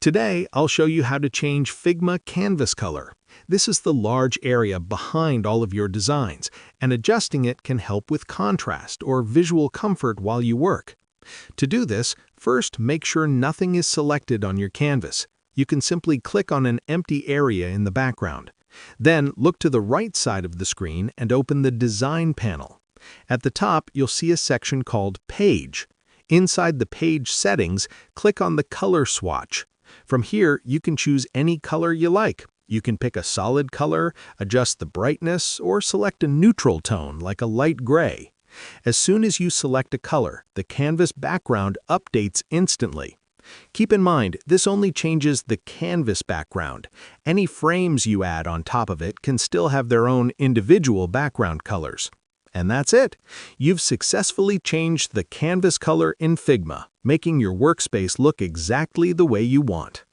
Today, I'll show you how to change Figma canvas color. This is the large area behind all of your designs, and adjusting it can help with contrast or visual comfort while you work. To do this, first make sure nothing is selected on your canvas. You can simply click on an empty area in the background. Then look to the right side of the screen and open the Design panel. At the top, you'll see a section called Page. Inside the Page settings, click on the Color swatch. From here, you can choose any color you like. You can pick a solid color, adjust the brightness, or select a neutral tone like a light gray. As soon as you select a color, the canvas background updates instantly. Keep in mind, this only changes the canvas background. Any frames you add on top of it can still have their own individual background colors. And that's it. You've successfully changed the canvas color in Figma, making your workspace look exactly the way you want.